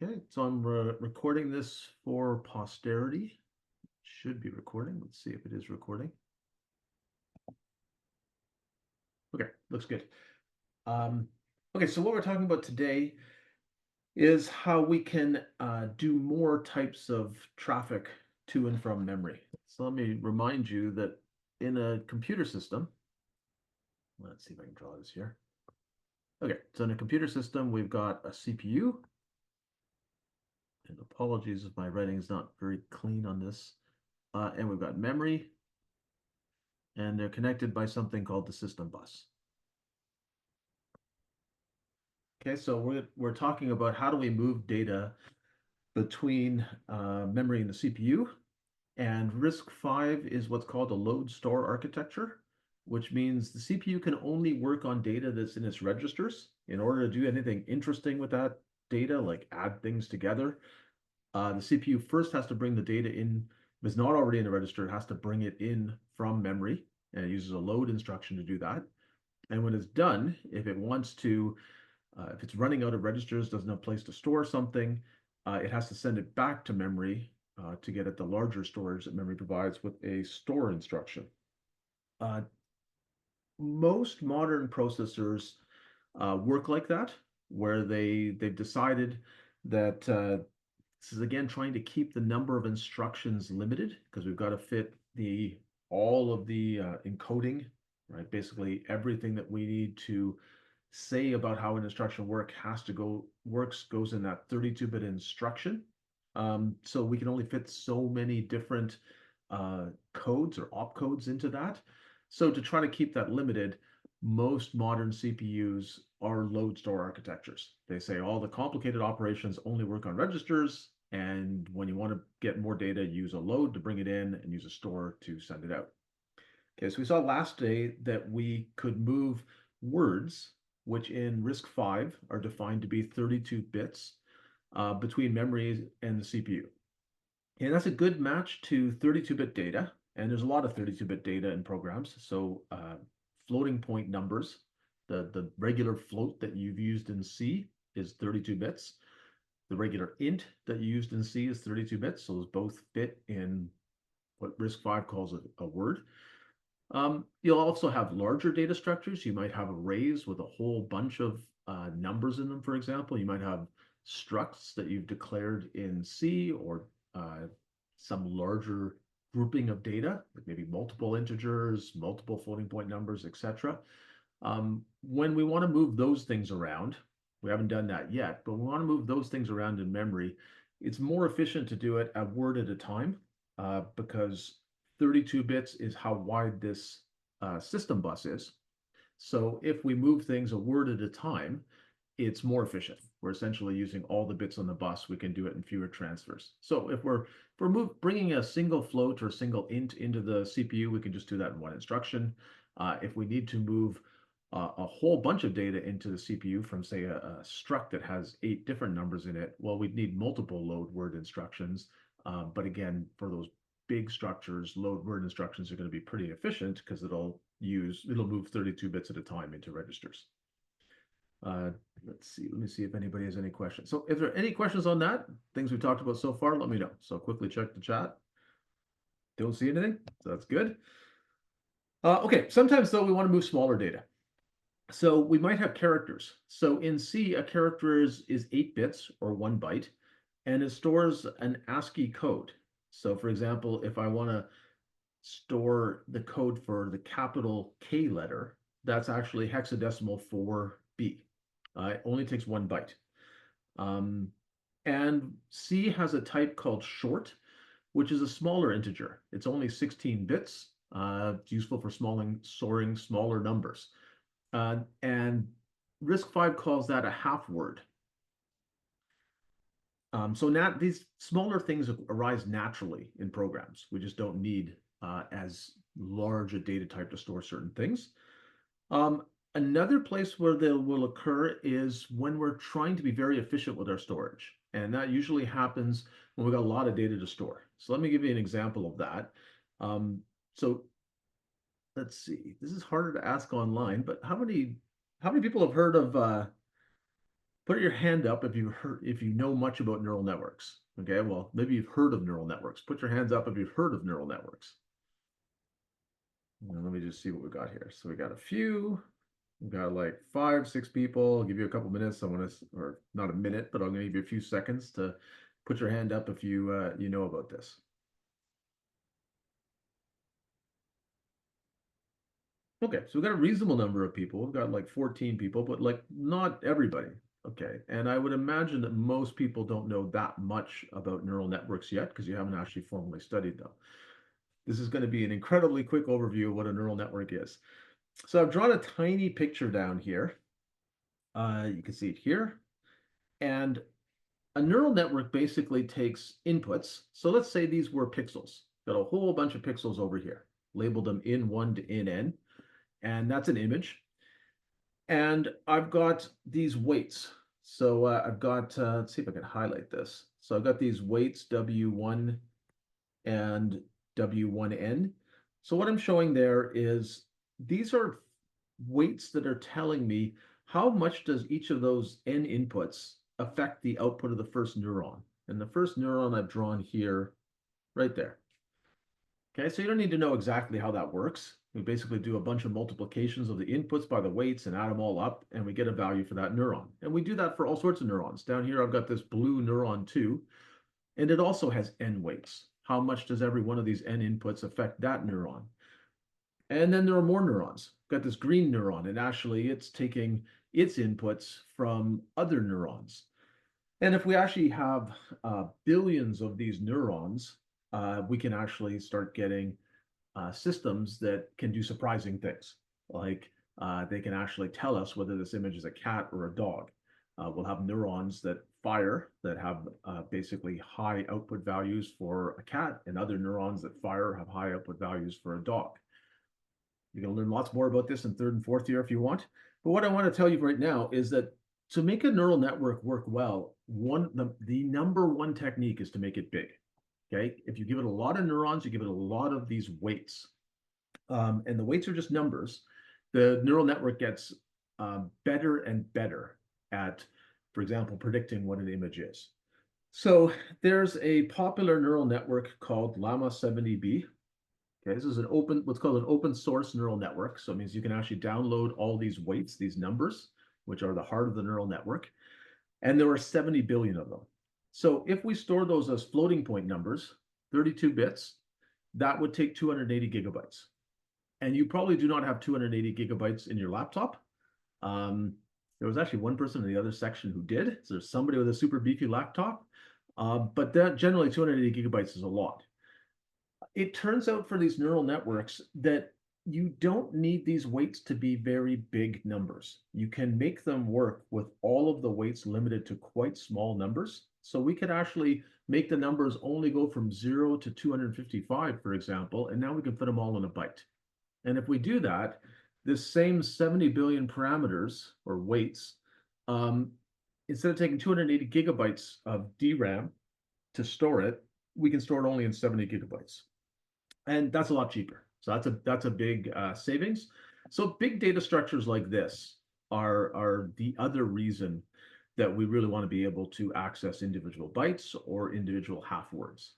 Okay, so I'm recording this for posterity. Should be recording. Let's see if it is recording. Okay, looks good. Um, okay, so what we're talking about today is how we can do more types of traffic to and from memory. So let me remind you that in a computer system, let's see if I can draw this here. Okay, so in a computer system, we've got a CPU, and apologies if my writing is not very clean on this, and we've got memory, and they're connected by something called the system bus. Okay, so we're talking about how do we move data between memory and the CPU. And RISC-V is what's called a load store architecture, which means the CPU can only work on data that's in its registers. In order to do anything interesting with that data, like add things together, the CPU first has to bring the data in. If it's not already in the register, it has to bring it in from memory, and it uses a load instruction to do that. And when it's done, if it wants to if it's running out of registers, doesn't have a place to store something, it has to send it back to memory to get at the larger storage that memory provides with a store instruction. Uh, Most modern processors work like that, where they've decided that this is again trying to keep the number of instructions limited because we've got to fit the all of the encoding, right? Basically everything that we need to say about how an instruction goes in that 32-bit instruction. So we can only fit so many different codes or opcodes into that. So to try to keep that limited, most modern CPUs are load store architectures. They say all the complicated operations only work on registers, and when you want to get more data, use a load to bring it in and use a store to send it out. Okay, so we saw last day that we could move words, which in RISC-V are defined to be 32 bits between memory and the CPU. And that's a good match to 32-bit data. And there's a lot of 32-bit data in programs. So floating point numbers, the regular float that you've used in C is 32 bits. The regular int that you used in C is 32 bits. So those both fit in what RISC-V calls a word. You'll also have larger data structures. You might have arrays with a whole bunch of numbers in them, for example. You might have structs that you've declared in C or some larger grouping of data, like maybe multiple integers, multiple floating point numbers, etc. When we want to move those things around, we haven't done that yet, but we want to move those things around in memory. It's more efficient to do it a word at a time because 32 bits is how wide this system bus is. So if we move things a word at a time, it's more efficient. We're essentially using all the bits on the bus. We can do it in fewer transfers. So if we're bringing a single float or a single int into the CPU, we can just do that in one instruction. If we need to move a whole bunch of data into the CPU from, say, a struct that has 8 different numbers in it, well, we'd need multiple load word instructions. But again, for those big structures, load word instructions are going to be pretty efficient because it'll move 32 bits at a time into registers. Let's see. Let me see if anybody has any questions. So if there are any questions on that, things we've talked about so far, let me know. So quickly check the chat. Don't see anything. So that's good. Okay. Sometimes though, we want to move smaller data. So we might have characters. So in C, a character is 8 bits or 1 byte, and it stores an ASCII code. So for example, if I want to store the code for the capital K letter, that's actually hexadecimal 4B. It only takes 1 byte. And C has a type called short, which is a smaller integer. It's only 16 bits. It's useful for storing smaller numbers. And RISC-V calls that a half word. So these smaller things arise naturally in programs. We just don't need as large a data type to store certain things. Another place where they will occur is when we're trying to be very efficient with our storage. And that usually happens when we've got a lot of data to store. So let me give you an example of that. So let's see. This is harder to ask online, but how many people have heard of Put your hand up if you know much about neural networks. Okay, well, maybe you've heard of neural networks. Put your hands up if you've heard of neural networks. Now, let me just see what we got here. So we got a few. We've got like 5, 6 people. I'll give you a couple minutes. I want to, or not a minute, but I'm going to give you a few seconds to put your hand up if you know about this. Okay, so we've got a reasonable number of people. We've got like 14 people, but like not everybody. Okay, and I would imagine that most people don't know that much about neural networks yet because you haven't actually formally studied them. This is going to be an incredibly quick overview of what a neural network is. So I've drawn a tiny picture down here. You can see it here. And a neural network basically takes inputs. So let's say these were pixels. Got a whole bunch of pixels over here. Labeled them in1 to in n, and that's an image. And I've got these weights. So I've got, let's see if I can highlight this. So I've got these weights, W1 and W1N. So what I'm showing there is these are weights that are telling me how much does each of those N inputs affect the output of the first neuron. And the first neuron I've drawn here, right there. Okay, so you don't need to know exactly how that works. We basically do a bunch of multiplications of the inputs by the weights and add them all up, and we get a value for that neuron. And we do that for all sorts of neurons. Down here, I've got this blue neuron 2, and it also has N weights. How much does every one of these N inputs affect that neuron? And then there are more neurons. Got this green neuron, and actually it's taking its inputs from other neurons. And if we actually have billions of these neurons, we can actually start getting systems that can do surprising things. Like they can actually tell us whether this image is a cat or a dog. We'll have neurons that fire that have basically high output values for a cat, and other neurons that fire have high output values for a dog. You're going to learn lots more about this in third and fourth year if you want. But what I want to tell you right now is that to make a neural network work well, the number one technique is to make it big. Okay, if you give it a lot of neurons, you give it a lot of these weights, and the weights are just numbers. The neural network gets better and better at, for example, predicting what an image is. So there's a popular neural network called Llama 70B. Okay, this is what's called an open source neural network. So it means you can actually download all these weights, these numbers, which are the heart of the neural network. And there are 70 billion of them. So if we store those as floating point numbers, 32 bits, that would take 280 gigabytes. And you probably do not have 280 gigabytes in your laptop. There was actually one person in the other section who did. So there's somebody with a super beefy laptop. But that generally 280 gigabytes is a lot. It turns out for these neural networks that you don't need these weights to be very big numbers. You can make them work with all of the weights limited to quite small numbers. So we could actually make the numbers only go from 0 to 255, for example, and now we can put them all in a byte. And if we do that, this same 70 billion parameters or weights, instead of taking 280 gigabytes of DRAM to store it, we can store it only in 70 gigabytes. And that's a lot cheaper. So that's a big savings. So big data structures like this are the other reason that we really want to be able to access individual bytes or individual half words.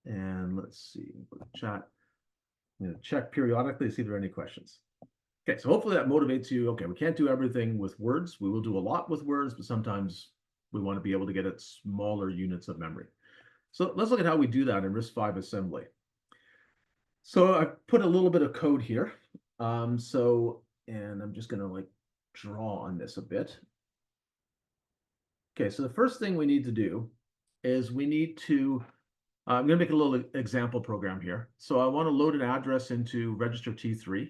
And let's see, chat. I'm going to check periodically to see if there are any questions. Okay, so hopefully that motivates you. Okay, we can't do everything with words. We will do a lot with words, but sometimes we want to be able to get at smaller units of memory. So let's look at how we do that in RISC-V assembly. So I put a little bit of code here. And I'm just going to like draw on this a bit. Okay, so the first thing we need to do is we need to, I'm going to make a little example program here. So I want to load an address into register T3,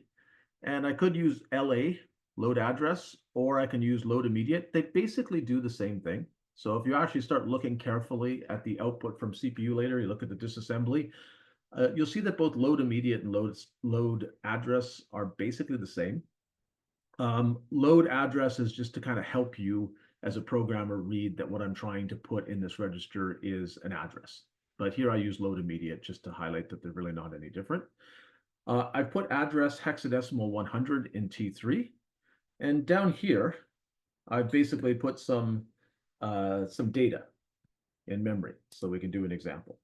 and I could use LA, load address, or I can use load immediate. They basically do the same thing. So if you actually start looking carefully at the output from CPU later, you look at the disassembly, you'll see that both load immediate and load address are basically the same. Load address is just to kind of help you as a programmer read that what I'm trying to put in this register is an address. But here I use load immediate just to highlight that they're really not any different. I put address hexadecimal 100 in T3. And down here, I basically put some data in memory so we can do an example.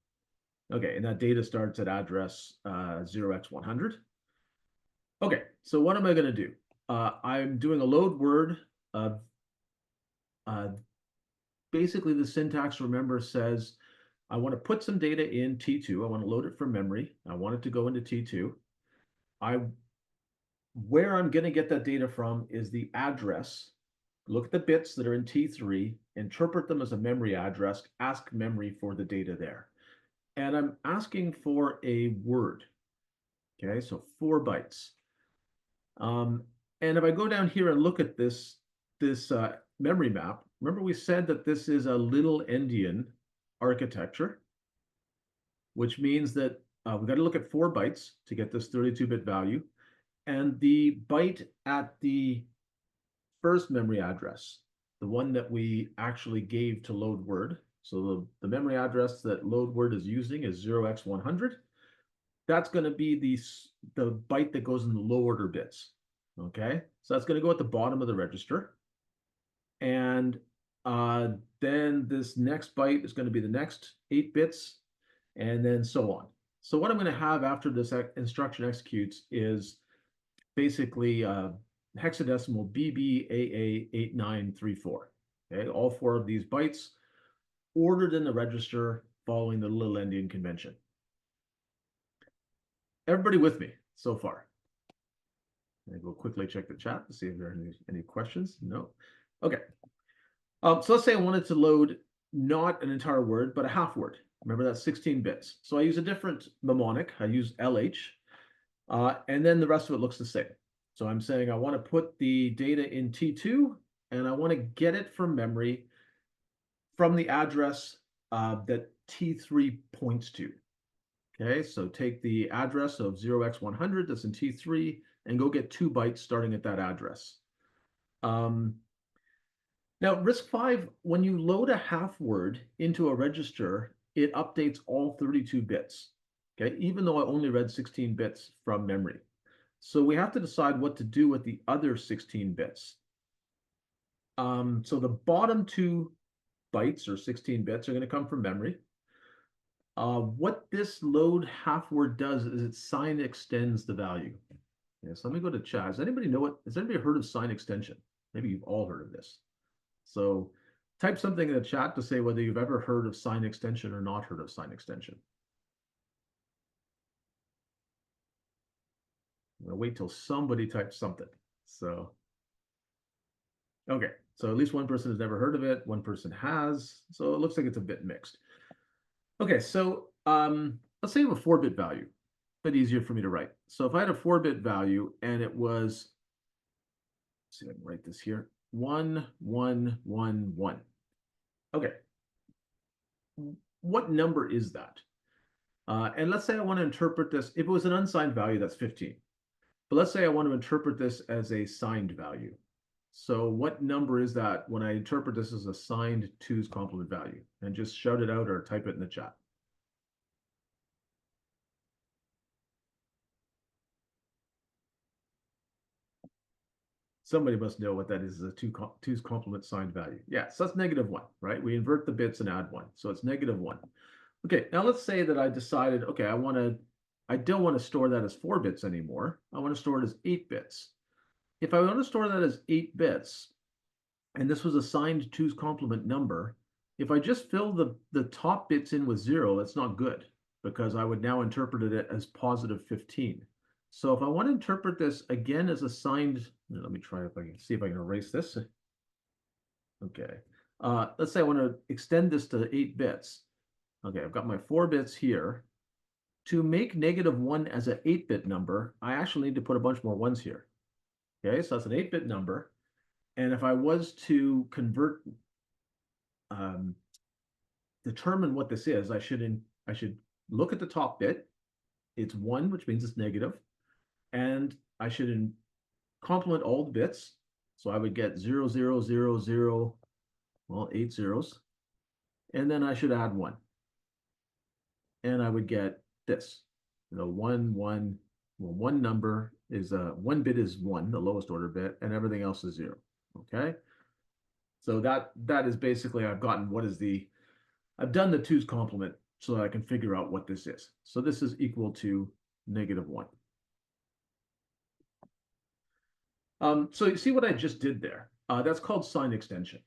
Okay, and that data starts at address 0x100. Okay, so what am I going to do? I'm doing a load word. Uh, uh, Basically, the syntax, remember, says I want to put some data in T2. I want to load it from memory. I want it to go into T2. I Where I'm going to get that data from is the address. Look at the bits that are in T3, interpret them as a memory address, ask memory for the data there. And I'm asking for a word. Okay, so 4 bytes. Um, and if I go down here and look at this memory map, remember we said that this is a little endian architecture, which means that we've got to look at 4 bytes to get this 32-bit value. And the byte at the first memory address, the one that we actually gave to load word. So the memory address that load word is using is 0x100. That's going to be the byte that goes in the low order bits. Okay, so that's going to go at the bottom of the register. And then this next byte is going to be the next 8 bits, and then so on. So what I'm going to have after this instruction executes is basically hexadecimal BBAA8934. Okay, all 4 of these bytes ordered in the register following the little endian convention. Everybody with me so far? I will quickly check the chat to see if there are any questions. No. Okay. So let's say I wanted to load not an entire word, but a half word. Remember, that's 16 bits. So I use a different mnemonic. I use LH, and then the rest of it looks the same. So I'm saying I want to put the data in T2, and I want to get it from memory from the address that T3 points to. Okay, so take the address of 0x100 that's in T3 and go get 2 bytes starting at that address. Now, RISC-V, when you load a half word into a register, it updates all 32 bits, okay, even though I only read 16 bits from memory. So we have to decide what to do with the other 16 bits. So the bottom 2 bytes or 16 bits are going to come from memory. What this load half word does is it sign extends the value. Yeah, so let me go to chat. Has anybody heard of sign extension? Maybe you've all heard of this. So type something in the chat to say whether you've ever heard of sign extension or not heard of sign extension. I'm gonna wait till somebody types something. So, okay. So at least one person has never heard of it. One person has. So it looks like it's a bit mixed. Okay, so let's say you have a 4-bit value. A bit easier for me to write. So if I had a 4-bit value and it was, let's see if I can write this here, 1, 1, 1, 1. Okay. What number is that? And let's say I want to interpret this. If it was an unsigned value, that's 15. But let's say I want to interpret this as a signed value. So what number is that when I interpret this as a signed 2's complement value? And just shout it out or type it in the chat. Somebody must know what that is, a 2's complement signed value. Yeah, so that's -1, right? We invert the bits and add 1. So it's -1. Okay, now let's say that I decided, okay, I don't want to store that as 4 bits anymore. I want to store it as 8 bits. If I want to store that as 8 bits, and this was assigned 2's complement number, if I just fill the top bits in with 0, that's not good, because I would now interpret it as positive 15. So if I want to interpret this again as assigned, let me try if I can see if I can erase this. Okay. Let's say I want to extend this to 8 bits. Okay, I've got my 4 bits here. To make -1 as an 8-bit number, I actually need to put a bunch more ones here. Okay, so that's an 8-bit number. And if I was to convert, determine what this is, I should look at the top bit. It's 1, which means it's negative. And I should complement all the bits. So I would get 0, 0, 0, 0, well, 8 zeros. And then I should add 1. And I would get this. 1, 1. Well, one number is 1 bit is 1, the lowest order bit, and everything else is 0. Okay. So that is basically I've gotten I've done the two's complement so that I can figure out what this is. So this is equal to -1. So you see what I just did there? That's called sign extension.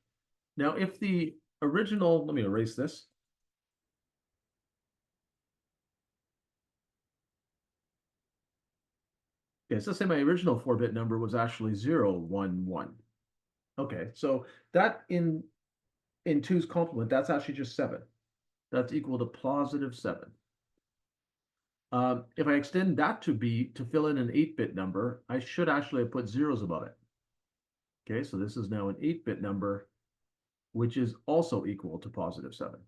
Now, if the original, let me erase this. Okay, so let's say my original 4-bit number was actually 011. Okay, so that in two's complement, that's actually just 7. That's equal to +7. If I extend that to fill in an 8-bit number, I should actually have put zeros above it. Okay, so this is now an 8-bit number, which is also equal to +7.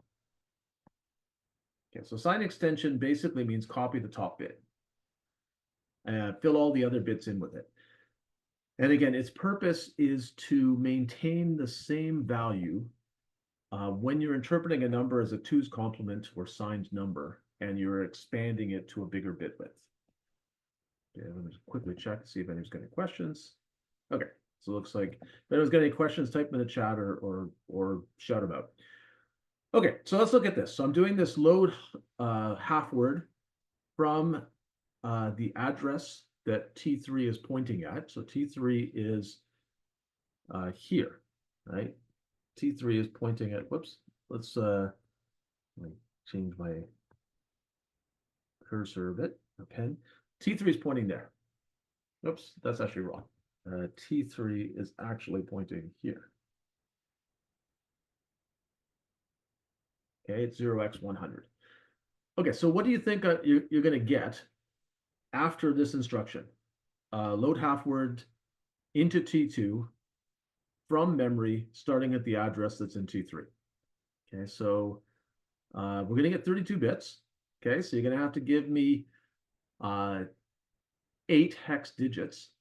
Okay, so sign extension basically means copy the top bit and fill all the other bits in with it. And again, its purpose is to maintain the same value when you're interpreting a number as a two's complement or signed number, and you're expanding it to a bigger bit width. Okay, let me just quickly check to see if anyone's got any questions. Okay, so it looks like if anyone's got any questions, type them in the chat or shout them out. Okay, so let's look at this. So I'm doing this load half word from the address that T3 is pointing at. So T3 is here, right? T3 is pointing at, whoops, let's let me change my cursor a bit, a pen. T3 is pointing there. Oops, that's actually wrong. T3 is actually pointing here. Okay, it's 0x100. Okay, so what do you think you're going to get after this instruction? Load half word into T2 from memory, starting at the address that's in T3. Okay, so we're going to get 32 bits. Okay, so you're going to have to give me 8 hex digits.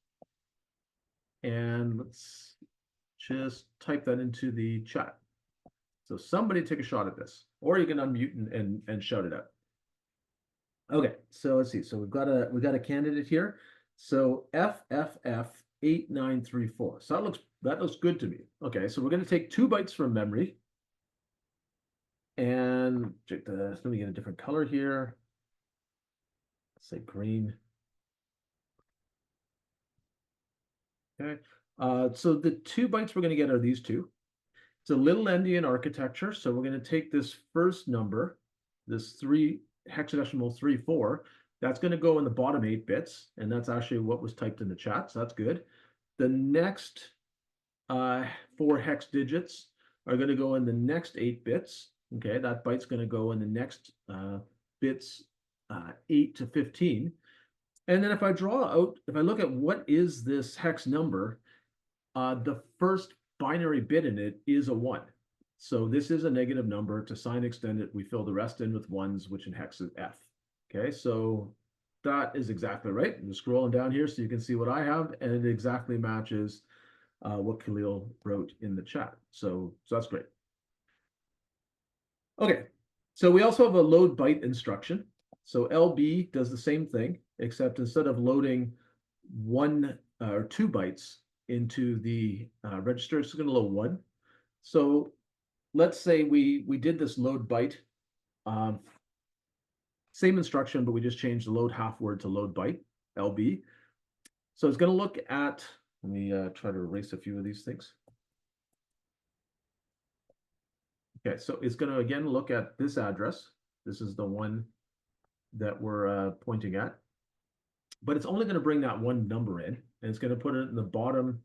And let's just type that into the chat. So somebody take a shot at this, or you can unmute and shout it out. Okay, so let's see. So we've got a candidate here. So FFF8934. So that looks good to me. Okay, so we're going to take 2 bytes from memory. And let me get a different color here. Let's say green. Okay, so the 2 bytes we're going to get are these two. It's a little endian architecture, so we're going to take this first number, this hexadecimal 34. That's going to go in the bottom 8 bits, and that's actually what was typed in the chat, so that's good. The next 4 hex digits are going to go in the next 8 bits. Okay, that byte's going to go in the next bits 8 to 15. And then if I look at what is this hex number, the first binary bit in it is a 1. So this is a negative number. To sign extend it, we fill the rest in with 1s, which in hex is F. Okay, so that is exactly right. I'm just scrolling down here so you can see what I have, and it exactly matches what Khalil wrote in the chat. So that's great. Okay, so we also have a load byte instruction. So LB does the same thing, except instead of loading 1 or 2 bytes into the register, it's going to load 1. So let's say we did this load byte, same instruction, but we just changed the load half word to load byte, LB. So it's going to look at, let me try to erase a few of these things. Okay, so it's going to again look at this address. This is the one that we're pointing at. But it's only going to bring that one number in, and it's going to put it in the bottom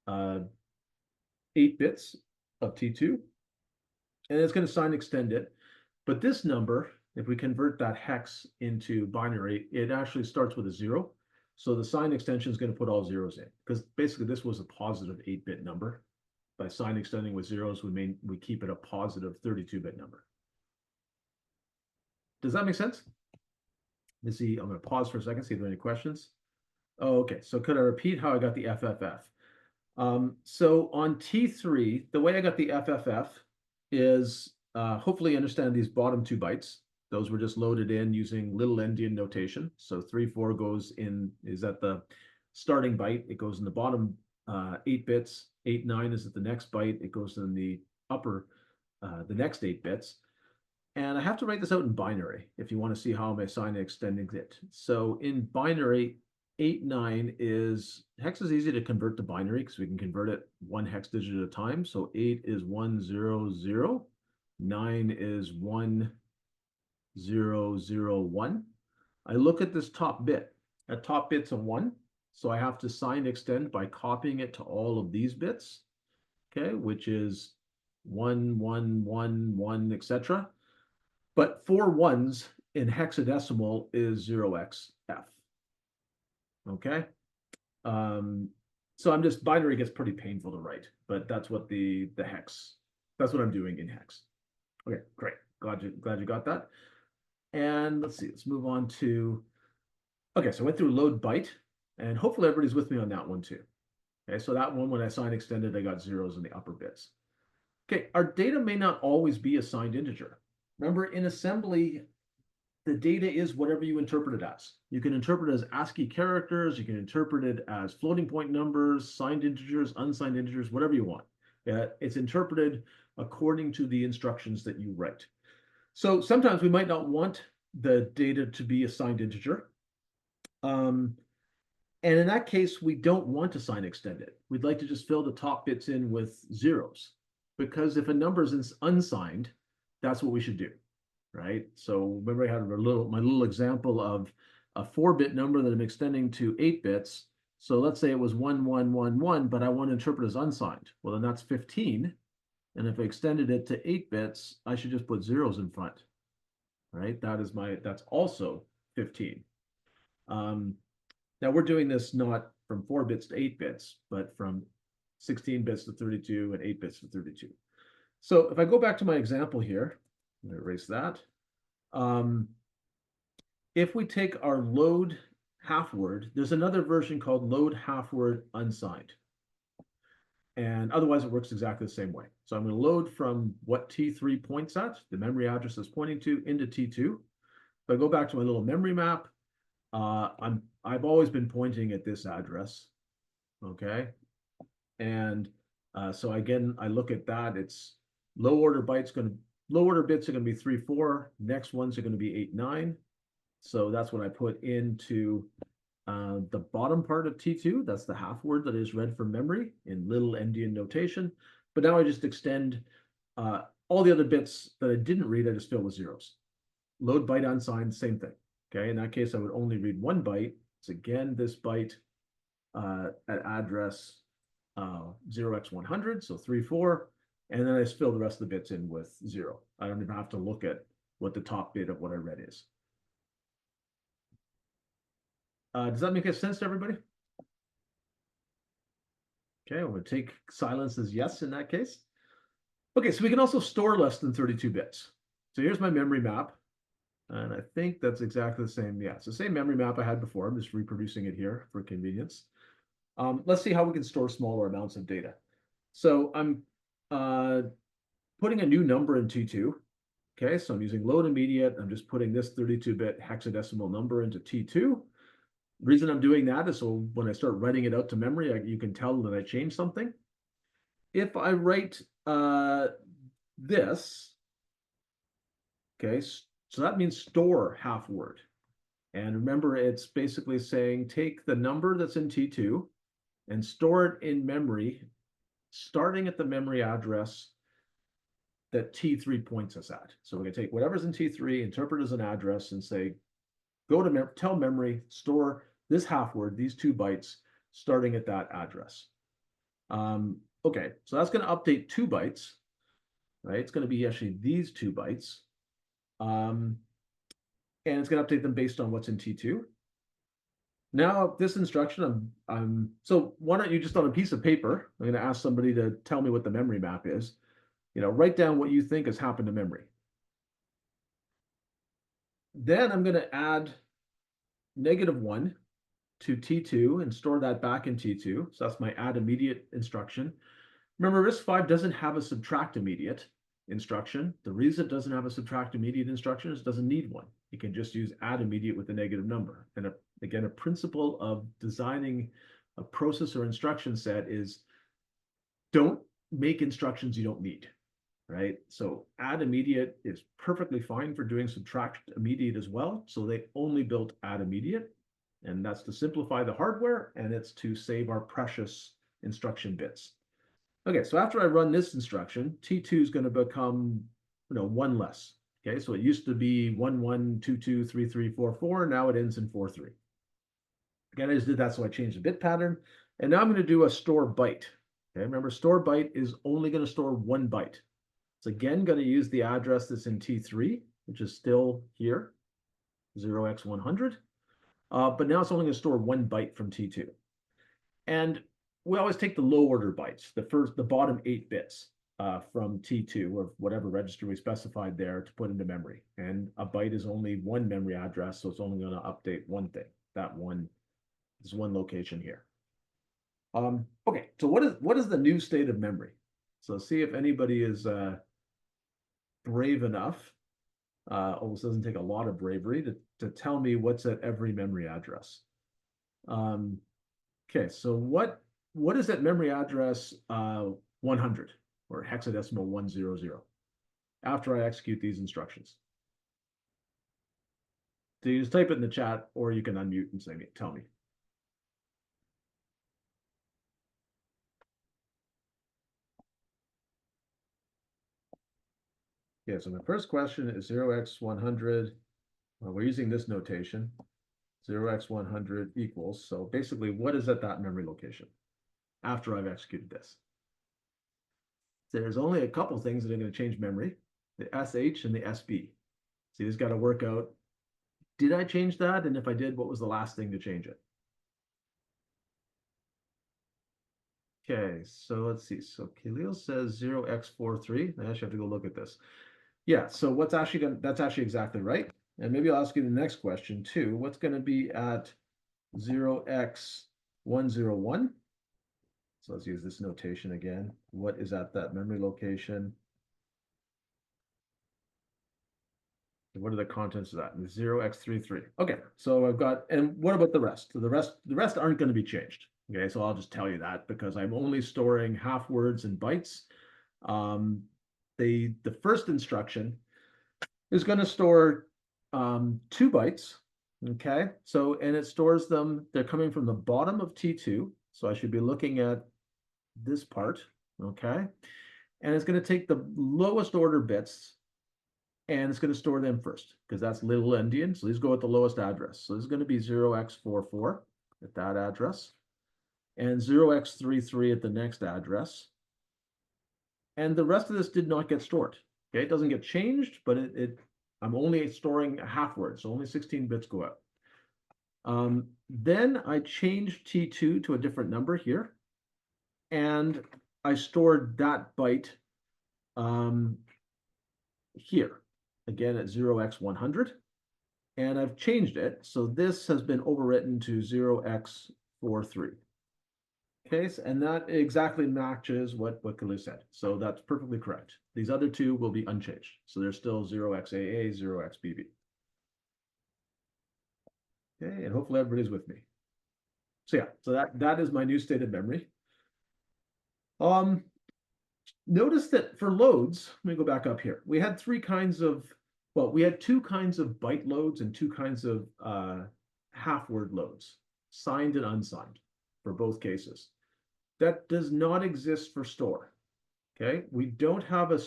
8 bits of T2, and it's going to sign extend it. But this number, if we convert that hex into binary, it actually starts with a 0. So the sign extension is going to put all zeros in, because basically this was a positive 8-bit number. By sign extending with zeros, we keep it a positive 32-bit number. Does that make sense? Let's see. I'm going to pause for a second, see if there are any questions. Oh, okay. So could I repeat how I got the FFF? So on T3, the way I got the FFF is hopefully you understand these bottom 2 bytes. Those were just loaded in using little endian notation. So 34 is at the starting byte. It goes in the bottom 8 bits. 8, 9 is at the next byte. It goes in the upper, the next 8 bits. And I have to write this out in binary if you want to see how I'm assigning extending it. So in binary, 8, 9 is, hex is easy to convert to binary because we can convert it one hex digit at a time. So 8 is 1, 0, 0. 9 is 1, 0, 0, 1. I look at this top bit. That top bit's a 1. So I have to sign extend by copying it to all of these bits, okay, which is 1, 1, 1, 1, etc. But 4 ones in hexadecimal is 0xf. Okay. So I'm just, binary gets pretty painful to write, but that's what the hex, that's what I'm doing in hex. Okay, great. Glad you got that. And let's see, let's move on to, okay, so I went through load byte, and hopefully everybody's with me on that one too. Okay, so that one, when I signed extended, I got zeros in the upper bits. Okay, our data may not always be a signed integer. Remember, in assembly, the data is whatever you interpret it as. You can interpret it as ASCII characters, you can interpret it as floating point numbers, signed integers, unsigned integers, whatever you want. It's interpreted according to the instructions that you write. So sometimes we might not want the data to be a signed integer. And in that case, we don't want to sign extended. We'd like to just fill the top bits in with zeros, because if a number is unsigned, that's what we should do, right? So remember, I had my little example of a 4-bit number that I'm extending to 8 bits. So let's say it was 1, 1, 1, 1, but I want to interpret as unsigned. Well, then that's 15. And if I extended it to 8 bits, I should just put zeros in front, right? That's also 15. Now we're doing this not from 4 bits to 8 bits, but from 16 bits to 32 and 8 bits to 32. So if I go back to my example here, I'm going to erase that. If we take our load half word, there's another version called load half word unsigned. And otherwise it works exactly the same way. So I'm going to load from what T3 points at, the memory address is pointing to, into T2. If I go back to my little memory map, I've always been pointing at this address, okay? And so again, I look at that. It's low order bits are going to be 3, 4. Next ones are going to be 8, 9. So that's what I put into the bottom part of T2. That's the half word that is read from memory in little endian notation. But now I just extend all the other bits that I didn't read, I just fill with zeros. Load byte unsigned, same thing. Okay, in that case, I would only read 1 byte. It's again this byte at address 0x100, so 3, 4, and then I just fill the rest of the bits in with 0. I don't even have to look at what the top bit of what I read is. Does that make sense to everybody? Okay, I'm going to take silence as yes in that case. Okay, so we can also store less than 32 bits. So here's my memory map. And I think that's exactly the same. Yeah, it's the same memory map I had before. I'm just reproducing it here for convenience. Let's see how we can store smaller amounts of data. So I'm putting a new number in T2. Okay, so I'm using load immediate. I'm just putting this 32-bit hexadecimal number into T2. The reason I'm doing that is so when I start writing it out to memory, you can tell that I changed something. If I write this, okay, so that means store half word. And remember, it's basically saying take the number that's in T2 and store it in memory, starting at the memory address that T3 points us at. So we're going to take whatever's in T3, interpret as an address, and say, go to tell memory, store this half word, these 2 bytes, starting at that address. Okay, so that's going to update 2 bytes, right? It's going to be actually these 2 bytes. And it's going to update them based on what's in T2. Now, this instruction, so why don't you just on a piece of paper, I'm going to ask somebody to tell me what the memory map is. Write down what you think has happened to memory. Then I'm going to add -1 to T2 and store that back in T2. So that's my add immediate instruction. Remember, RISC-V doesn't have a subtract immediate instruction. The reason it doesn't have a subtract immediate instruction is it doesn't need one. You can just use add immediate with a negative number. And again, a principle of designing a processor instruction set is don't make instructions you don't need, right? So add immediate is perfectly fine for doing subtract immediate as well. So they only built add immediate, and that's to simplify the hardware, and it's to save our precious instruction bits. Okay, so after I run this instruction, T2 is going to become, one less. Okay, so it used to be 1, 1, 2, 2, 3, 3, 4, 4. Now it ends in 4, 3. Again, I just did that so I changed the bit pattern. And now I'm going to do a store byte. Okay, remember, store byte is only going to store 1 byte. It's again going to use the address that's in T3, which is still here, 0x100. But now it's only going to store 1 byte from T2. And we always take the low order bytes, the bottom 8 bits from T2 or whatever register we specified there to put into memory. And a byte is only 1 memory address, so it's only going to update 1 thing. This one location here. Okay, so what is the new state of memory? So see if anybody is brave enough. Almost doesn't take a lot of bravery to tell me what's at every memory address. Okay, so what is at memory address 100 or hexadecimal 100 after I execute these instructions? So you just type it in the chat, or you can unmute and tell me. Yeah, so my first question is 0x100. We're using this notation. 0x100 equals. So basically, what is at that memory location after I've executed this? So there's only a couple things that are going to change memory, the SH and the SB. So you just got to work out, did I change that? And if I did, what was the last thing to change it? Okay, so let's see. So Khalil says 0x43. I actually have to go look at this. Yeah, so that's actually exactly right. And maybe I'll ask you the next question too. What's going to be at 0x101? So let's use this notation again. What is at that memory location? What are the contents of that? 0x33. Okay, so I've got, and what about the rest? So the rest aren't going to be changed. Okay, so I'll just tell you that because I'm only storing half words and bytes. The first instruction is going to store 2 bytes. Okay, so and it stores them, they're coming from the bottom of T2. So I should be looking at this part. Okay, and it's going to take the lowest order bits and it's going to store them first because that's little endian. So these go at the lowest address. So this is going to be 0x44 at that address and 0x33 at the next address. And the rest of this did not get stored. Okay, it doesn't get changed, but I'm only storing a half word, so only 16 bits go out. Then I changed T2 to a different number here, and I stored that byte here, again at 0x100, and I've changed it, so this has been overwritten to 0x43. Okay, and that exactly matches what Khalil said. So that's perfectly correct. These other two will be unchanged. So they're still 0xAA, 0xBB. Okay, and hopefully everybody's with me. So yeah, so that is my new state of memory. Notice that for loads, let me go back up here. We had we had 2 kinds of byte loads and 2 kinds of half word loads, signed and unsigned for both cases. That does not exist for store. Okay, we just have a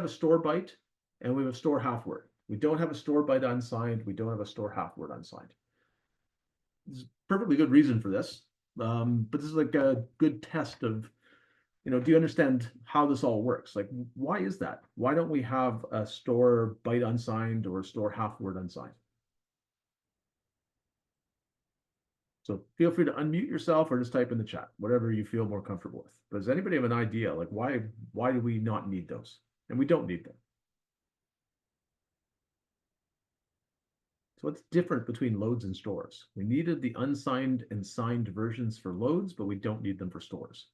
store byte and we have a store half word. We don't have a store byte unsigned. We don't have a store half word unsigned. There's a perfectly good reason for this. But this is like a good test of, do you understand how this all works? Like, why is that? Why don't we have a store byte unsigned or a store half word unsigned? So feel free to unmute yourself or just type in the chat, whatever you feel more comfortable with. But does anybody have an idea? Like, why do we not need those? And we don't need them. So what's different between loads and stores? We needed the unsigned and signed versions for loads, but we don't need them for stores.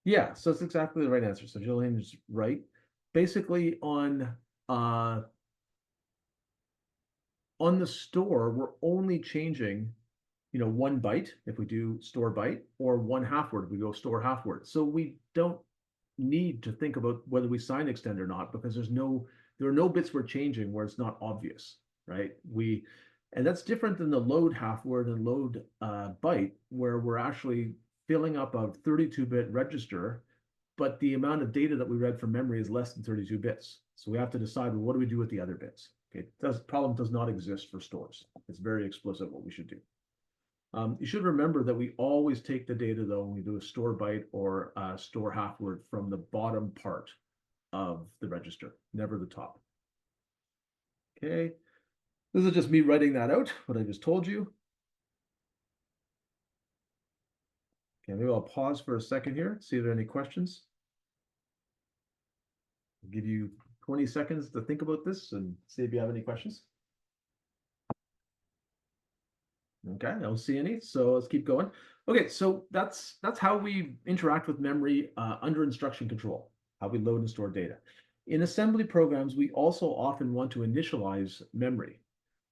Yeah, so it's exactly the right answer. So Jillian is right. Basically on on the store, we're only changing, one byte if we do store byte, or one half word if we go store half word. So we don't need to think about whether we sign extend or not, because there are no bits we're changing where it's not obvious, right? And that's different than the load half word and load byte, where we're actually filling up a 32-bit register, but the amount of data that we read from memory is less than 32 bits. So we have to decide, well, what do we do with the other bits? Okay, problem does not exist for stores. It's very explicit what we should do. You should remember that we always take the data, though, when we do a store byte or a store half word, from the bottom part of the register, never the top. Okay, this is just me writing that out, what I just told you. Okay, maybe I'll pause for a second here, see if there are any questions. I'll give you 20 seconds to think about this and see if you have any questions. Okay, I don't see any, so let's keep going. Okay, so that's how we interact with memory under instruction control, how we load and store data. In assembly programs, we also often want to initialize memory.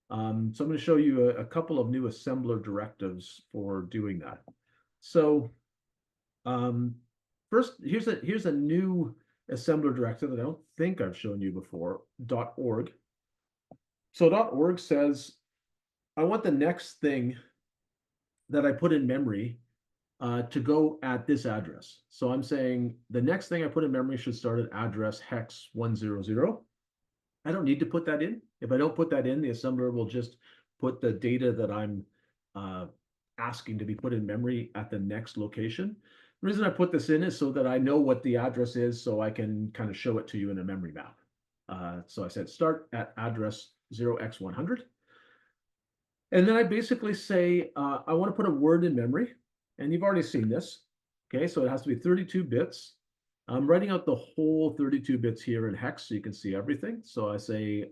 So I'm going to show you a couple of new assembler directives for doing that. So first, here's a new assembler directive that I don't think I've shown you before, .org. So .org says, I want the next thing that I put in memory to go at this address. So I'm saying the next thing I put in memory should start at address hex 100. I don't need to put that in. If I don't put that in, the assembler will just put the data that I'm asking to be put in memory at the next location. The reason I put this in is so that I know what the address is, so I can kind of show it to you in a memory map. So I said start at address 0x100. And then I basically say, I want to put a word in memory, and you've already seen this. Okay, so it has to be 32 bits. I'm writing out the whole 32 bits here in hex so you can see everything. So I say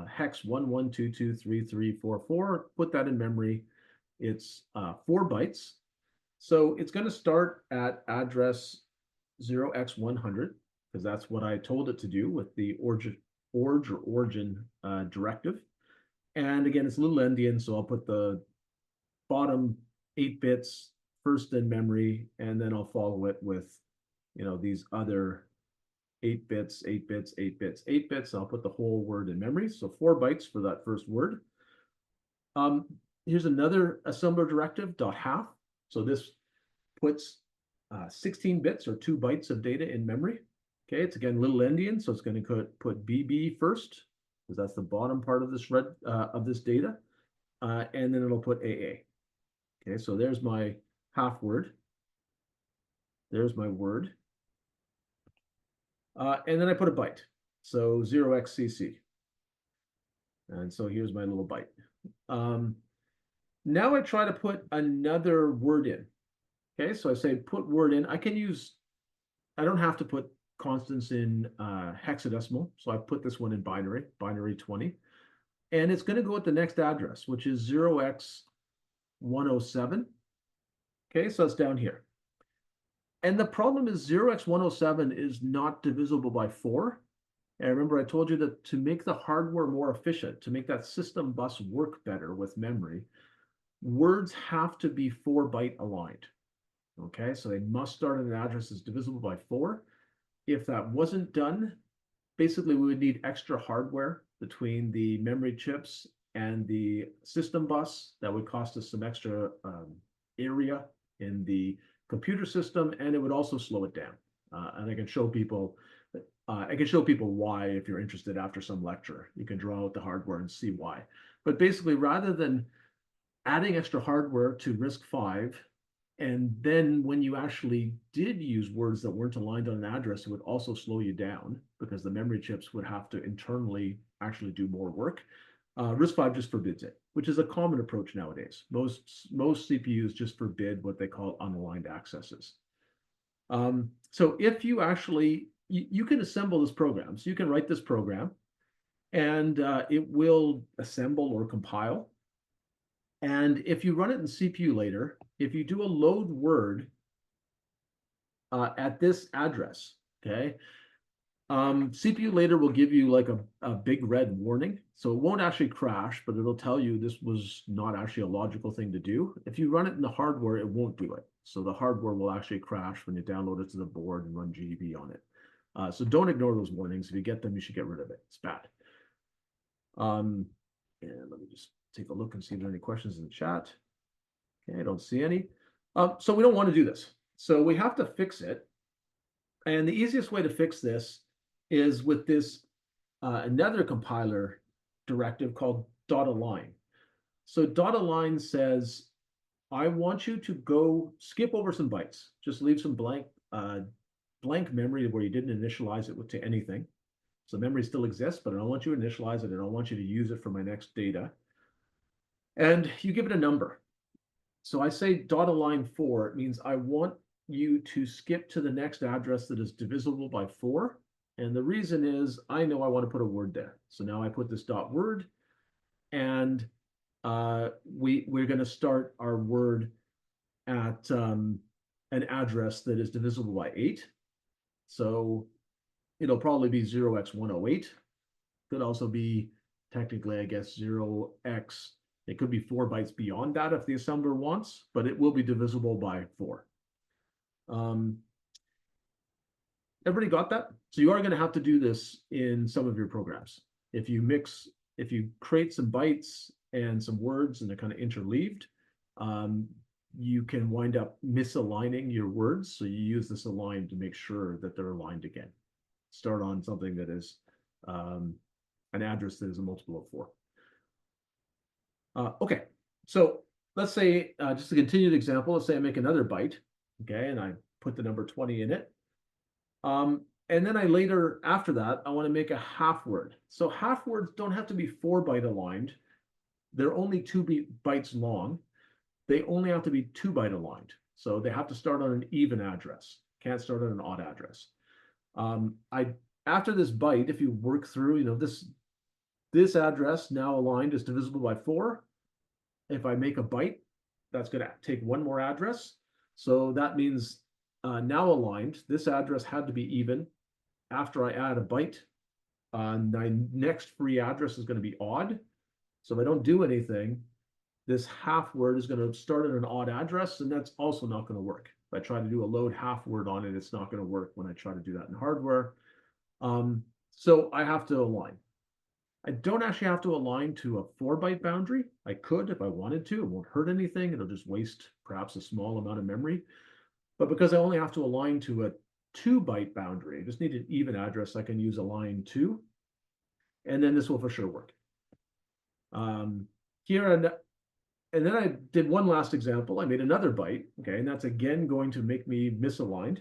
hex 11223344, put that in memory. It's 4 bytes. So it's going to start at address 0x100, because that's what I told it to do with the origin directive. And again, it's a little endian, so I'll put the bottom 8 bits first in memory, and then I'll follow it with, these other 8 bits, 8 bits, 8 bits, 8 bits. I'll put the whole word in memory. So 4 bytes for that first word. Here's another assembler directive, .half. So this puts 16 bits or 2 bytes of data in memory. Okay, it's again little endian, so it's going to put BB first, because that's the bottom part of this data, and then it'll put AA. Okay, so there's my half word. There's my word. And then I put a byte, so 0xcc. And so here's my little byte. Now I try to put another word in. Okay, so I say put word in. I don't have to put constants in hexadecimal, so I put this one in binary 20. And it's going to go at the next address, which is 0x107. Okay, so it's down here. And the problem is 0x107 is not divisible by 4. And remember, I told you that to make the hardware more efficient, to make that system bus work better with memory, words have to be 4-byte aligned. Okay, so they must start at an address that's divisible by 4. If that wasn't done, basically we would need extra hardware between the memory chips and the system bus. That would cost us some extra area in the computer system, and it would also slow it down. And I can show people why if you're interested after some lecture. You can draw out the hardware and see why. But basically, rather than adding extra hardware to RISC-V, and then when you actually did use words that weren't aligned on an address, it would also slow you down because the memory chips would have to internally actually do more work. RISC-V just forbids it, which is a common approach nowadays. Most CPUs just forbid what they call unaligned accesses. So if you actually, you can assemble this program. So you can write this program, and it will assemble or compile. And if you run it in CPU later, if you do a load word at this address, okay, CPU later will give you like a big red warning. So it won't actually crash, but it'll tell you this was not actually a logical thing to do. If you run it in the hardware, it won't do it. So the hardware will actually crash when you download it to the board and run GDB on it. So don't ignore those warnings. If you get them, you should get rid of it. It's bad. And let me just take a look and see if there are any questions in the chat. Okay, I don't see any. So we don't want to do this. So we have to fix it. And the easiest way to fix this is with this another compiler directive called .align. So .align says, I want you to go skip over some bytes. Just leave some blank memory where you didn't initialize it to anything. So memory still exists, but I don't want you to initialize it. I don't want you to use it for my next data. And you give it a number. So I say .align 4. It means I want you to skip to the next address that is divisible by 4. And the reason is I know I want to put a word there. So now I put this .word, and we're going to start our word at an address that is divisible by 8. So it'll probably be 0x108. Could also be technically, I guess, 0x. It could be 4 bytes beyond that if the assembler wants, but it will be divisible by 4. Everybody got that? So you are going to have to do this in some of your programs. If you create some bytes and some words and they're kind of interleaved, you can wind up misaligning your words. So you use this align to make sure that they're aligned again. Start on something that is an address that is a multiple of 4. Okay, so let's say, just a continued example, let's say I make another byte, okay, and I put the number 20 in it. And then I later, after that, I want to make a half word. So half words don't have to be 4-byte aligned. They're only 2 bytes long. They only have to be 2-byte aligned. So they have to start on an even address. Can't start on an odd address. After this byte, if you work through, this address now aligned is divisible by 4. If I make a byte, that's going to take one more address. So that means now aligned, this address had to be even. After I add a byte, my next free address is going to be odd. So if I don't do anything, this half word is going to start at an odd address, and that's also not going to work. If I try to do a load half word on it, it's not going to work when I try to do that in hardware. So I have to align. I don't actually have to align to a 4-byte boundary. I could if I wanted to. It won't hurt anything. It'll just waste perhaps a small amount of memory. But because I only have to align to a 2-byte boundary, I just need an even address, I can use align 2. And then this will for sure work. Here, and then I did one last example. I made another byte, okay, and that's again going to make me misaligned.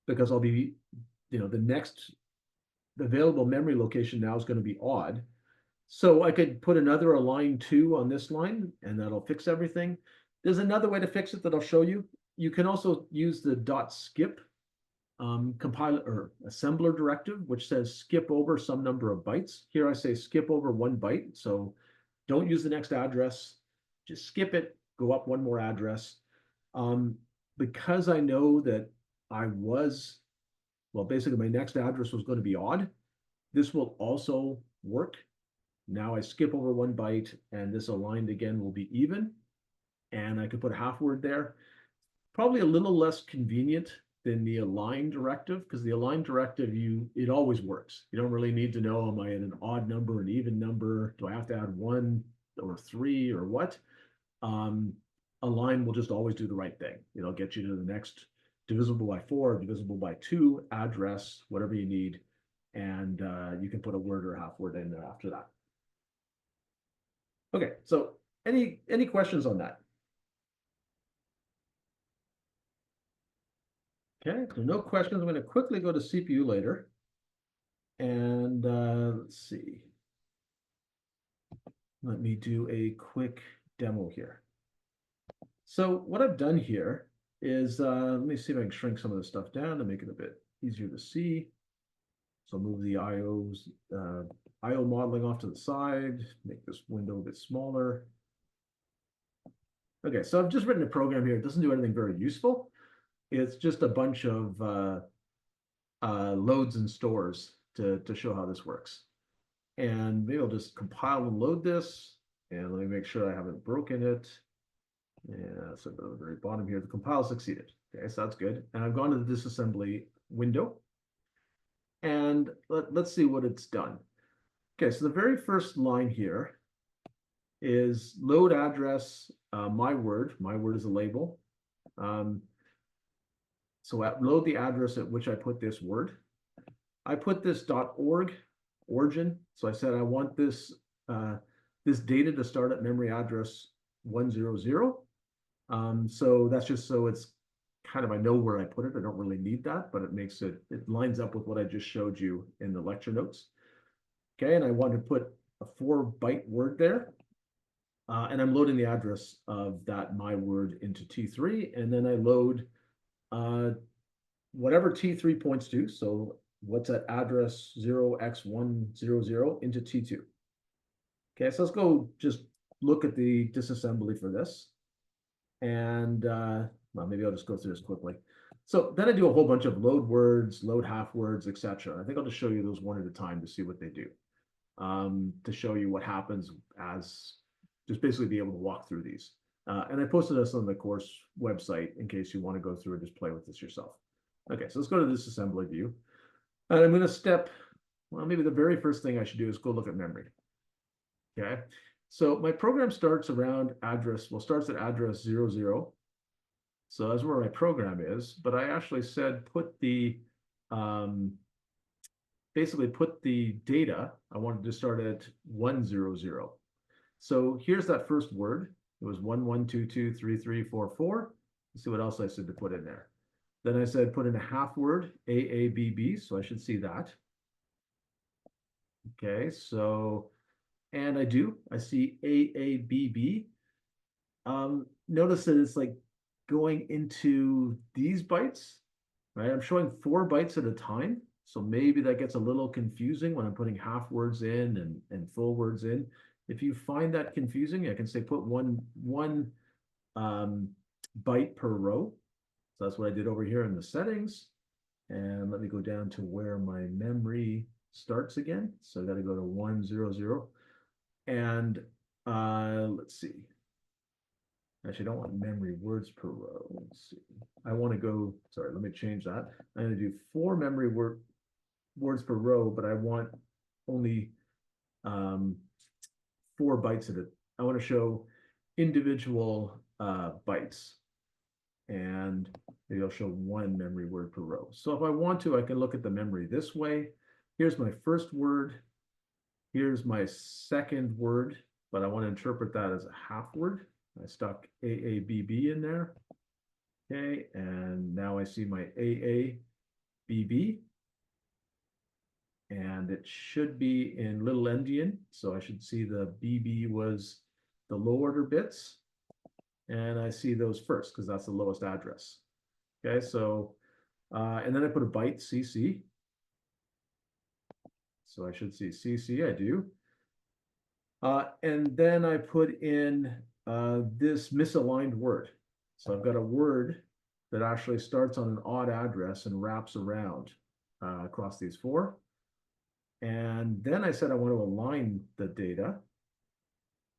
Because I'll be, the next available memory location now is going to be odd. So I could put another align 2 on this line, and that'll fix everything. There's another way to fix it that I'll show you. You can also use the .skip compiler or assembler directive, which says skip over some number of bytes. Here I say skip over 1 byte. So don't use the next address. Just skip it, go up one more address. Because I know that basically my next address was going to be odd, this will also work. Now I skip over 1 byte, and this aligned again will be even. And I could put a half word there. Probably a little less convenient than the align directive, because the align directive, it always works. You don't really need to know, am I at an odd number, an even number? Do I have to add 1 or 3 or what? Align will just always do the right thing. It'll get you to the next divisible by 4, divisible by 2 address, whatever you need. And you can put a word or a half word in there after that. Okay, so any questions on that? Okay, if there are no questions, I'm going to quickly go to CPU later. And let's see. Let me do a quick demo here. So what I've done here is, let me see if I can shrink some of this stuff down to make it a bit easier to see. So move the IO modeling off to the side, make this window a bit smaller. Okay, so I've just written a program here. It doesn't do anything very useful. It's just a bunch of loads and stores to show how this works. And maybe I'll just compile and load this. And let me make sure I haven't broken it. Yeah, so at the very bottom here, the compile succeeded. Okay, so that's good. And I've gone to the disassembly window. And let's see what it's done. Okay, so the very first line here is load address, my word. My word is a label. So load the address at which I put this word. I put this .org origin. So I said I want this this data to start at memory address 100. So that's just so it's kind of I know where I put it. I don't really need that, but it makes it lines up with what I just showed you in the lecture notes. Okay, and I want to put a 4-byte word there. And I'm loading the address of that my word into T3, and then I load whatever T3 points to. So what's that address 0x100 into T2. Okay, so let's go just look at the disassembly for this. And well, maybe I'll just go through this quickly. So then I do a whole bunch of load words, load half words, etc. I think I'll just show you those one at a time to see what they do. To show you what happens as just basically be able to walk through these. And I posted this on the course website in case you want to go through and just play with this yourself. Okay, so let's go to this assembly view. And I'm going to well, maybe the very first thing I should do is go look at memory. Okay, so my program starts around address, well, starts at address 00. So that's where my program is, but I actually said put the, basically put the data, I wanted to start at 100. So here's that first word. It was 11223344. Let's see what else I said to put in there. Then I said put in a half word, AABB, so I should see that. Okay, so, and I see AABB. Notice that it's like going into these bytes, right? I'm showing 4 bytes at a time. So maybe that gets a little confusing when I'm putting half words in and full words in. If you find that confusing, I can say put one byte per row. So that's what I did over here in the settings. And let me go down to where my memory starts again. So I got to go to 100. And let's see. Actually, I don't want memory words per row. Let's see. I want to go, sorry, let me change that. I'm going to do 4 memory words per row, but I want only 4 bytes at it. I want to show individual bytes. And maybe I'll show 1 memory word per row. So if I want to, I can look at the memory this way. Here's my first word. Here's my second word, but I want to interpret that as a half word. I stuck AABB in there. Okay, and now I see my AABB. And it should be in little endian. So I should see the BB was the low order bits. And I see those first because that's the lowest address. Okay, so, and then I put a byte CC. So I should see CC, I do. And then I put in this misaligned word. So I've got a word that actually starts on an odd address and wraps around across these 4. And then I said I want to align the data.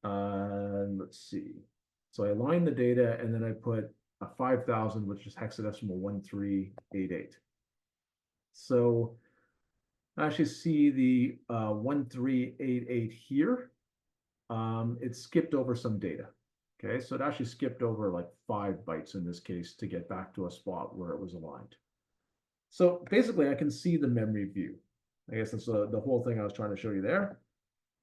Let's see. So I align the data and then I put a 5000, which is hexadecimal 1388. So I actually see the 1388 here. It skipped over some data. Okay, so it actually skipped over like 5 bytes in this case to get back to a spot where it was aligned. So basically I can see the memory view. I guess that's the whole thing I was trying to show you there.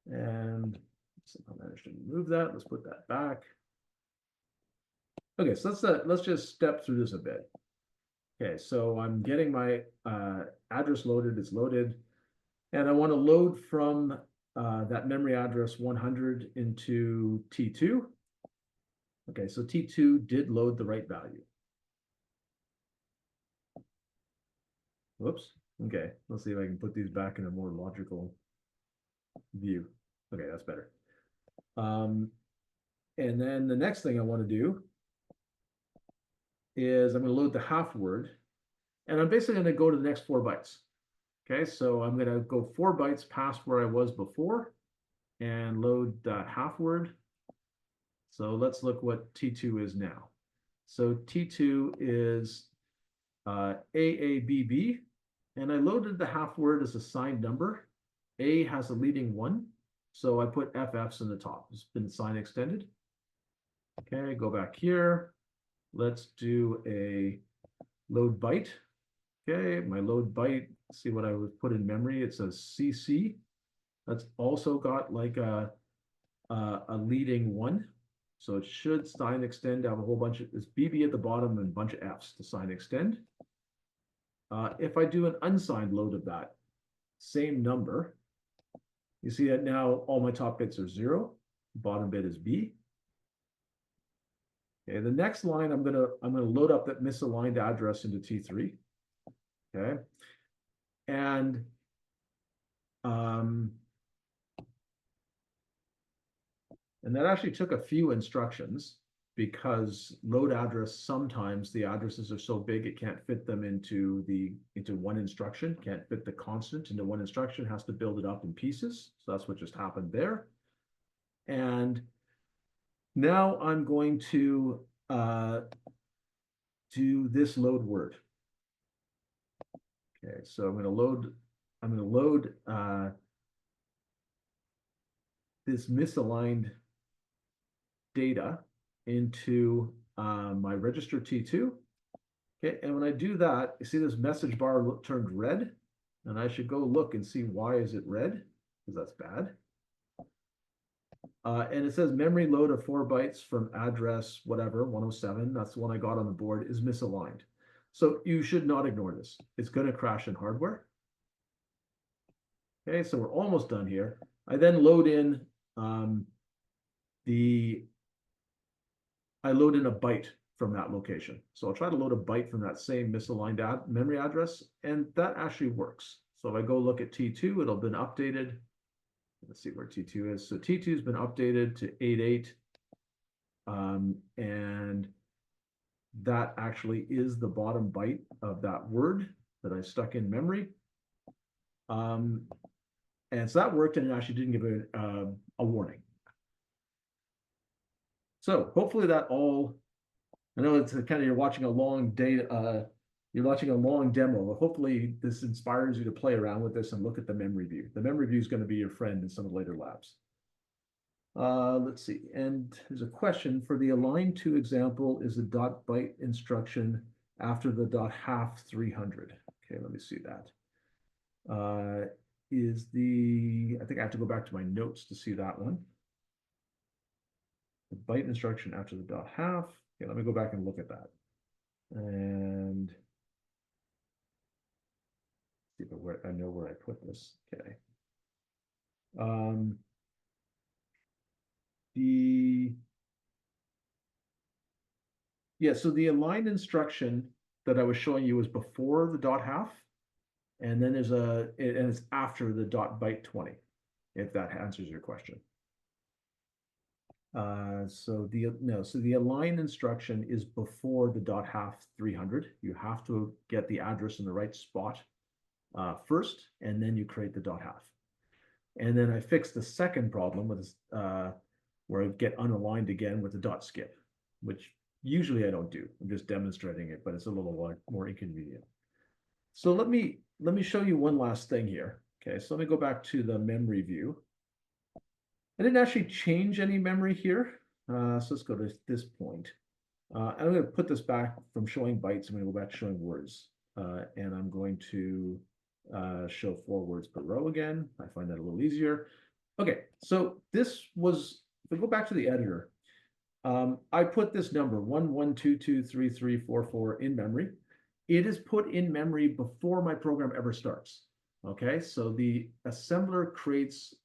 And somehow managed to move that. Let's put that back. Okay, so let's just step through this a bit. Okay, so I'm getting my address loaded. It's loaded. And I want to load from that memory address 100 into T2. Okay, so T2 did load the right value. Whoops. Okay, let's see if I can put these back in a more logical view. Okay, that's better. And then the next thing I want to do is I'm going to load the half word. And I'm basically going to go to the next 4 bytes. Okay, so I'm going to go 4 bytes past where I was before and load that half word. So let's look what T2 is now. So T2 is AABB, and I loaded the half word as a signed number. A has a leading 1, so I put FFs in the top. It's been sign extended. Okay, go back here. Let's do a load byte. Okay, my load byte, see what I would put in memory. It says CC. That's also got like a leading 1. So it should sign extend, have a whole bunch of this BB at the bottom and a bunch of Fs to sign extend. If I do an unsigned load of that same number, you see that now all my top bits are 0, bottom bit is B. Okay, the next line I'm gonna load up that misaligned address into T3. Okay, and that actually took a few instructions because load address, sometimes the addresses are so big it can't fit them into one instruction, can't fit the constant into one instruction, has to build it up in pieces. So that's what just happened there. And now I'm going to do this load word. Okay, so I'm going to load this misaligned data into my register T2. Okay, and when I do that, you see this message bar turned red, and I should go look and see why is it red, because that's bad. And it says memory load of 4 bytes from address whatever 107. That's the one I got on the board is misaligned. So you should not ignore this. It's going to crash in hardware. Okay, so we're almost done here. I then load in I load in a byte from that location. So I'll try to load a byte from that same misaligned memory address, and that actually works. So if I go look at T2, it'll been updated. Let's see where T2 is. So T2 has been updated to 88. And that actually is the bottom byte of that word that I stuck in memory. And so that worked, and it actually didn't give a warning. So hopefully that all, I know it's kind of, you're watching a long day, you're watching a long demo, but hopefully this inspires you to play around with this and look at the memory view. The memory view is going to be your friend in some of the later labs. Let's see, and there's a question for the align to example, is the dot byte instruction after the dot half 300? Okay, let me see that. I think I have to go back to my notes to see that one. The byte instruction after the dot half. Okay, let me go back and look at that. And see if I know where I put this. Okay. So the align instruction that I was showing you was before the dot half, and then and it's after the dot byte 20, if that answers your question. So the align instruction is before the dot half 300. You have to get the address in the right spot first, and then you create the dot half. And then I fixed the second problem with where I get unaligned again with the dot skip, which usually I don't do. I'm just demonstrating it, but it's a little more inconvenient. So let me show you one last thing here. Okay, so let me go back to the memory view. I didn't actually change any memory here. So let's go to this point. I'm going to put this back from showing bytes. I'm going to go back to showing words. And I'm going to show 4 words per row again. I find that a little easier. Okay, so this was, if I go back to the editor, I put this number 11223344 in memory. It is put in memory before my program ever starts. Okay, so the assembler creates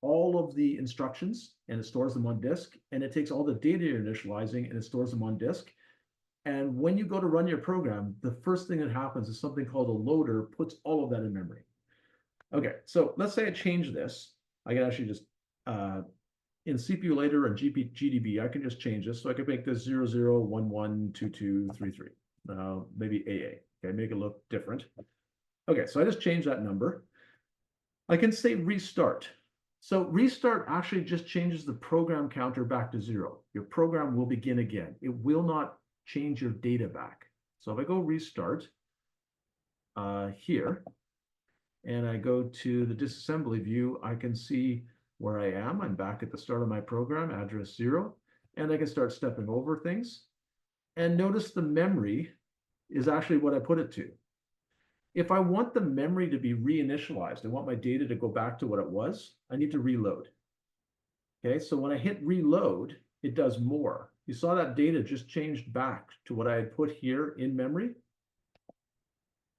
all of the instructions and it stores them on disk, and it takes all the data you're initializing and it stores them on disk. And when you go to run your program, the first thing that happens is something called a loader puts all of that in memory. Okay, so let's say I change this. I can actually just, in CPU later and GDB, I can just change this. So I can make this 00112233. maybe AA. Okay, make it look different. Okay, so I just changed that number. I can say restart. So restart actually just changes the program counter back to 0. Your program will begin again. It will not change your data back. So if I go restart here, and I go to the disassembly view, I can see where I am. I'm back at the start of my program, address 0, and I can start stepping over things. And notice the memory is actually what I put it to. If I want the memory to be reinitialized, I want my data to go back to what it was, I need to reload. Okay, so when I hit reload, it does more. You saw that data just changed back to what I had put here in memory.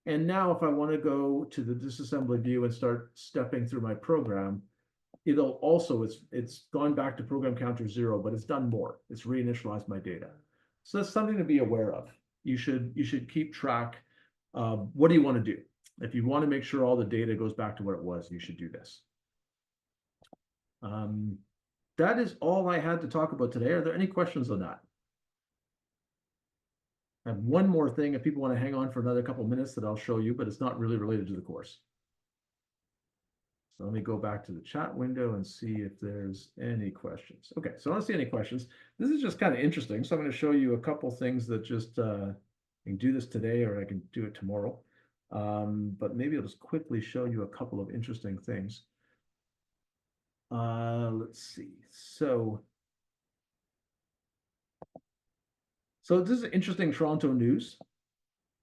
And now if I want to go to the disassembly view and start stepping through my program, it'll also, it's gone back to program counter 0, but it's done more. It's reinitialized my data. So that's something to be aware of. You should keep track. What do you want to do? If you want to make sure all the data goes back to what it was, you should do this. That is all I had to talk about today. Are there any questions on that? I have one more thing if people want to hang on for another couple minutes that I'll show you, but it's not really related to the course. So let me go back to the chat window and see if there's any questions. Okay, so I don't see any questions. This is just kind of interesting. So I'm going to show you a couple things that just, I can do this today or I can do it tomorrow. But maybe I'll just quickly show you a couple of interesting things. Let's see. So this is interesting Toronto news.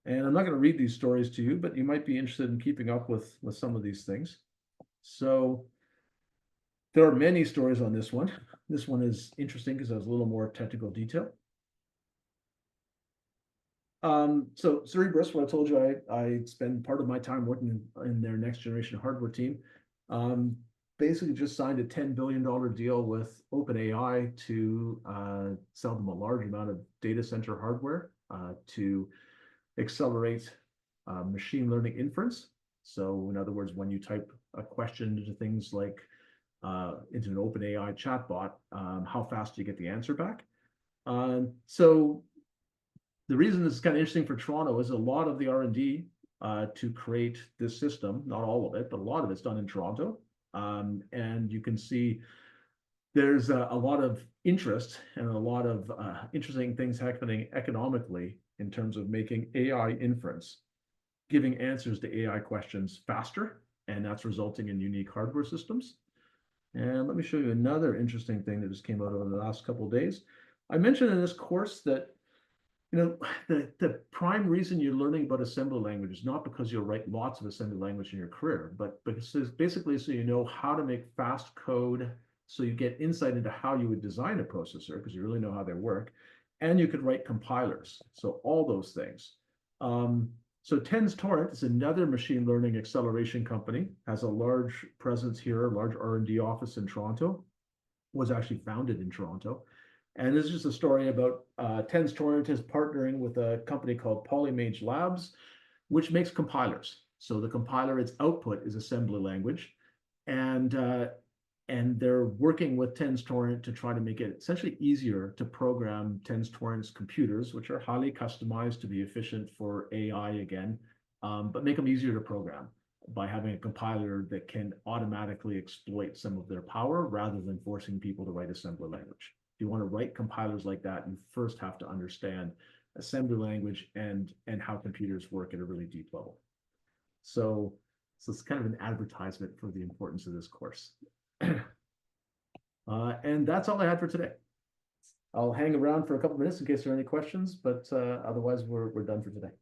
And I'm not going to read these stories to you, but you might be interested in keeping up with some of these things. So there are many stories on this one. This one is interesting because it has a little more technical detail. So Cerebrus, what I told you, I spend part of my time working in their next generation hardware team. Basically just signed a $10 billion deal with OpenAI to sell them a large amount of data center hardware to accelerate machine learning inference. So in other words, when you type a question into things like into an OpenAI chatbot, how fast do you get the answer back? So the reason this is kind of interesting for Toronto is a lot of the R&D to create this system, not all of it, but a lot of it's done in Toronto. And you can see there's a lot of interest and a lot of interesting things happening economically in terms of making AI inference, giving answers to AI questions faster, and that's resulting in unique hardware systems. And let me show you another interesting thing that just came out over the last couple of days. I mentioned in this course that the prime reason you're learning about assembly language is not because you'll write lots of assembly language in your career, but because basically so you know how to make fast code, so you get insight into how you would design a processor because you really know how they work, and you could write compilers. So all those things. So Tens Torrent is another machine learning acceleration company, has a large presence here, a large R&D office in Toronto, was actually founded in Toronto. And this is just a story about Tens Torrent is partnering with a company called Polymage Labs, which makes compilers. So the compiler, its output is assembly language, and they're working with Tens Torrent to try to make it essentially easier to program Tens Torrent's computers, which are highly customized to be efficient for AI again, but make them easier to program by having a compiler that can automatically exploit some of their power rather than forcing people to write assembly language. If you want to write compilers like that, you first have to understand assembly language and how computers work at a really deep level. So it's kind of an advertisement for the importance of this course. And that's all I had for today. I'll hang around for a couple minutes in case there are any questions, but otherwise we're done for today.